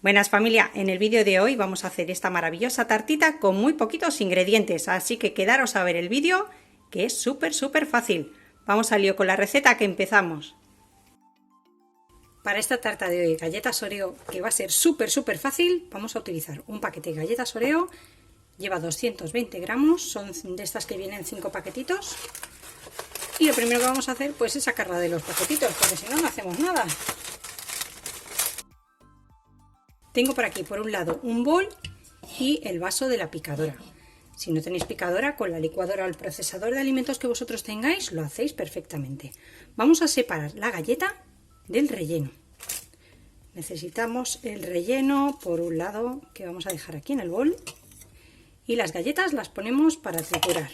Buenas familia, en el vídeo de hoy vamos a hacer esta maravillosa tartita con muy poquitos ingredientes, así que quedaros a ver el vídeo que es súper fácil. Vamos al lío con la receta, que empezamos. Para esta tarta de hoy, galletas Oreo, que va a ser súper fácil, vamos a utilizar un paquete de galletas Oreo, lleva 220 gramos, son de estas que vienen 5 paquetitos. Y lo primero que vamos a hacer pues es sacarla de los paquetitos, porque si no, no hacemos nada. Tengo por aquí, por un lado, un bol y el vaso de la picadora. Si no tenéis picadora, con la licuadora o el procesador de alimentos que vosotros tengáis, lo hacéis perfectamente. Vamos a separar la galleta del relleno. Necesitamos el relleno, por un lado, que vamos a dejar aquí en el bol. Y las galletas las ponemos para triturar.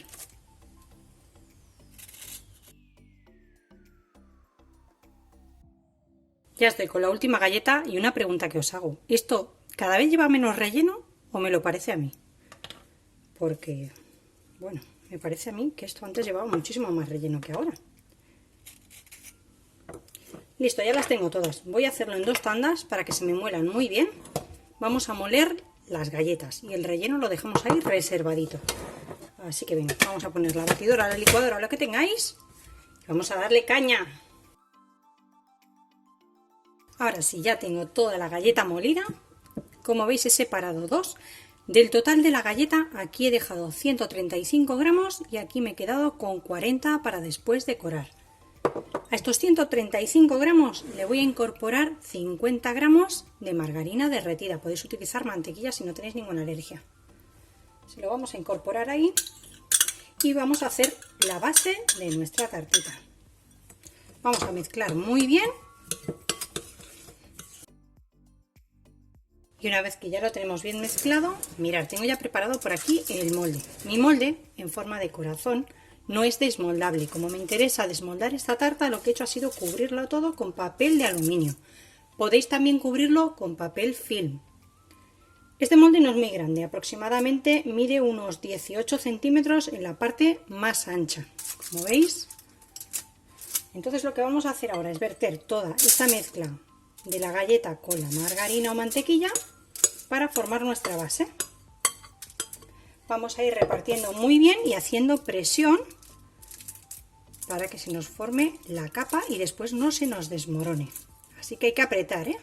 Ya estoy con la última galleta y una pregunta que os hago. ¿Esto cada vez lleva menos relleno o me lo parece a mí? Porque, bueno, me parece a mí que esto antes llevaba muchísimo más relleno que ahora. Listo, ya las tengo todas. Voy a hacerlo en 2 tandas para que se me muelan muy bien. Vamos a moler las galletas y el relleno lo dejamos ahí reservadito. Así que venga, vamos a poner la batidora, la licuadora o lo que tengáis. Vamos a darle caña. Ahora sí, ya tengo toda la galleta molida. Como veis, he separado 2. Del total de la galleta, aquí he dejado 135 gramos y aquí me he quedado con 40 para después decorar. A estos 135 gramos le voy a incorporar 50 gramos de margarina derretida. Podéis utilizar mantequilla si no tenéis ninguna alergia. Se lo vamos a incorporar ahí y vamos a hacer la base de nuestra tartita. Vamos a mezclar muy bien. Y una vez que ya lo tenemos bien mezclado, mirad, tengo ya preparado por aquí el molde. Mi molde, en forma de corazón, no es desmoldable. Como me interesa desmoldar esta tarta, lo que he hecho ha sido cubrirlo todo con papel de aluminio. Podéis también cubrirlo con papel film. Este molde no es muy grande, aproximadamente mide unos 18 centímetros en la parte más ancha, como veis. Entonces lo que vamos a hacer ahora es verter toda esta mezcla de la galleta con la margarina o mantequilla para formar nuestra base. Vamos a ir repartiendo muy bien y haciendo presión para que se nos forme la capa y después no se nos desmorone. Así que hay que apretar, ¿eh?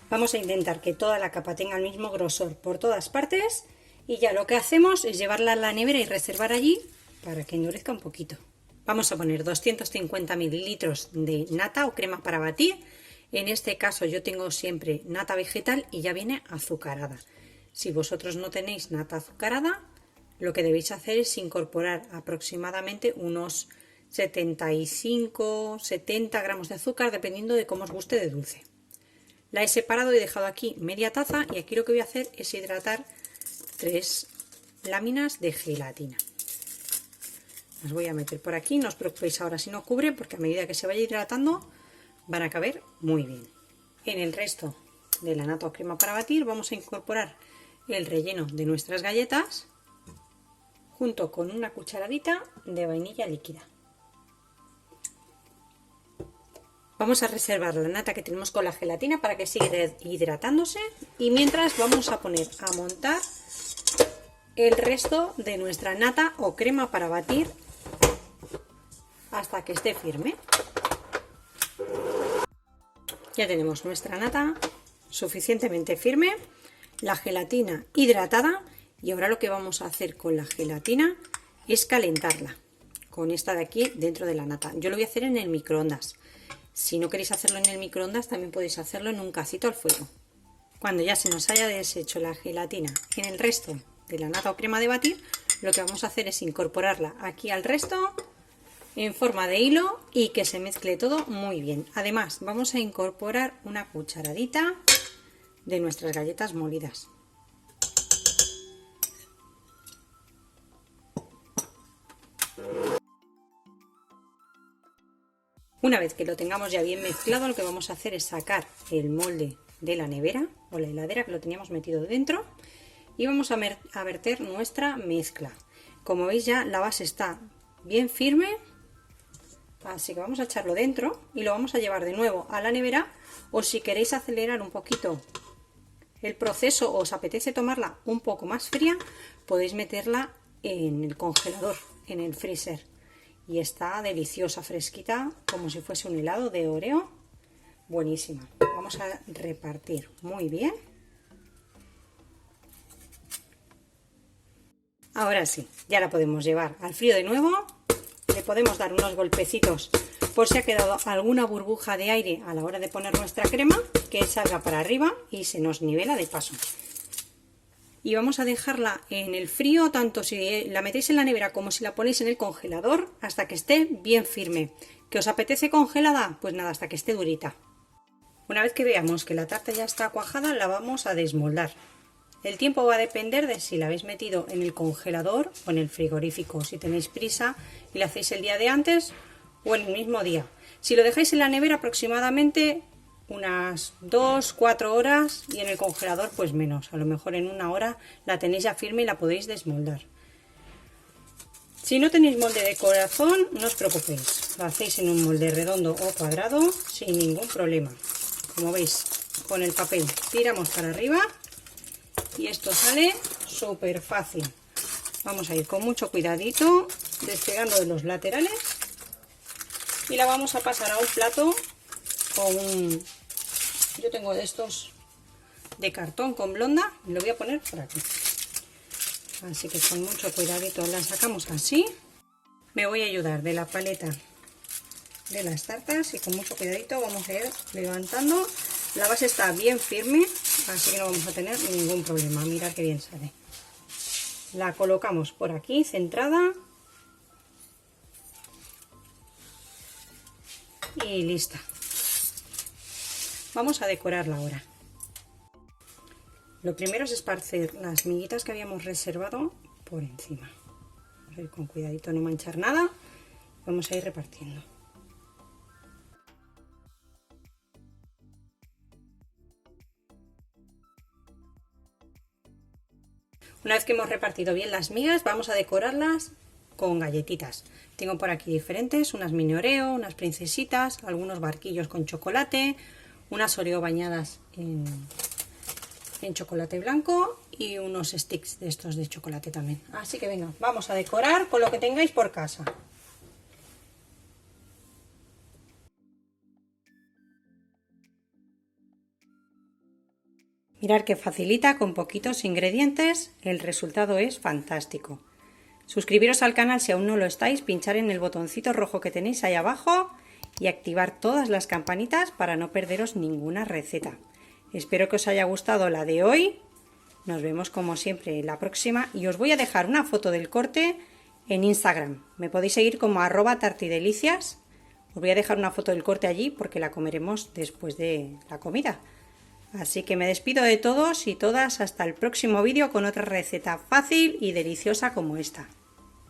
Vamos a intentar que toda la capa tenga el mismo grosor por todas partes y ya lo que hacemos es llevarla a la nevera y reservar allí para que endurezca un poquito. Vamos a poner 250 mililitros de nata o crema para batir. En este caso yo tengo siempre nata vegetal y ya viene azucarada. Si vosotros no tenéis nata azucarada, lo que debéis hacer es incorporar aproximadamente unos 75-70 gramos de azúcar, dependiendo de cómo os guste de dulce. La he separado y dejado aquí media taza y aquí lo que voy a hacer es hidratar 3 láminas de gelatina. Las voy a meter por aquí, no os preocupéis ahora si no cubre, porque a medida que se vaya hidratando van a caber muy bien. En el resto de la nata o crema para batir vamos a incorporar el relleno de nuestras galletas junto con una cucharadita de vainilla líquida. Vamos a reservar la nata que tenemos con la gelatina para que siga hidratándose y mientras vamos a poner a montar el resto de nuestra nata o crema para batir hasta que esté firme. Ya tenemos nuestra nata suficientemente firme, la gelatina hidratada y ahora lo que vamos a hacer con la gelatina es calentarla con esta de aquí dentro de la nata. Yo lo voy a hacer en el microondas. Si no queréis hacerlo en el microondas, también podéis hacerlo en un cacito al fuego. Cuando ya se nos haya deshecho la gelatina en el resto de la nata o crema de batir, lo que vamos a hacer es incorporarla aquí al resto en forma de hilo y que se mezcle todo muy bien. Además, vamos a incorporar una cucharadita de nuestras galletas molidas. Una vez que lo tengamos ya bien mezclado, lo que vamos a hacer es sacar el molde de la nevera o la heladera que lo teníamos metido dentro y vamos a verter nuestra mezcla. Como veis, ya la base está bien firme Así que vamos a echarlo dentro y lo vamos a llevar de nuevo a la nevera, o si queréis acelerar un poquito el proceso o os apetece tomarla un poco más fría, podéis meterla en el congelador, en el freezer. Y está deliciosa, fresquita, como si fuese un helado de Oreo. Buenísima. Vamos a repartir muy bien. Ahora sí, ya la podemos llevar al frío de nuevo. Le podemos dar unos golpecitos por si ha quedado alguna burbuja de aire a la hora de poner nuestra crema, que salga para arriba y se nos nivela de paso. Y vamos a dejarla en el frío, tanto si la metéis en la nevera como si la ponéis en el congelador, hasta que esté bien firme. ¿Que os apetece congelada? Pues nada, hasta que esté durita. Una vez que veamos que la tarta ya está cuajada, la vamos a desmoldar. El tiempo va a depender de si la habéis metido en el congelador o en el frigorífico. Si tenéis prisa y la hacéis el día de antes o en el mismo día. Si lo dejáis en la nevera aproximadamente unas 2-4 horas y en el congelador pues menos. A lo mejor en 1 hora la tenéis ya firme y la podéis desmoldar. Si no tenéis molde de corazón, no os preocupéis. Lo hacéis en un molde redondo o cuadrado sin ningún problema. Como veis, con el papel tiramos para arriba. Y esto sale súper fácil. Vamos a ir con mucho cuidadito, despegando de los laterales. Y la vamos a pasar a un plato con un... Yo tengo de estos de cartón con blonda y lo voy a poner por aquí. Así que con mucho cuidadito la sacamos así. Me voy a ayudar de la paleta de las tartas y con mucho cuidadito vamos a ir levantando. La base está bien firme, así que no vamos a tener ningún problema. Mirad qué bien sale. La colocamos por aquí, centrada. Y lista. Vamos a decorarla ahora. Lo primero es esparcir las miguitas que habíamos reservado por encima. Vamos a ir con cuidadito, no manchar nada. Vamos a ir repartiendo. Una vez que hemos repartido bien las migas, vamos a decorarlas con galletitas. Tengo por aquí diferentes, unas mini Oreo, unas princesitas, algunos barquillos con chocolate, unas Oreo bañadas en chocolate blanco y unos sticks de estos de chocolate también. Así que venga, vamos a decorar con lo que tengáis por casa. Mirad que facilita con poquitos ingredientes, el resultado es fantástico. Suscribiros al canal si aún no lo estáis, pinchar en el botoncito rojo que tenéis ahí abajo y activar todas las campanitas para no perderos ninguna receta. Espero que os haya gustado la de hoy. Nos vemos como siempre en la próxima y os voy a dejar una foto del corte en Instagram. Me podéis seguir como @tartidelicias. Os voy a dejar una foto del corte allí porque la comeremos después de la comida. Así que me despido de todos y todas hasta el próximo vídeo con otra receta fácil y deliciosa como esta.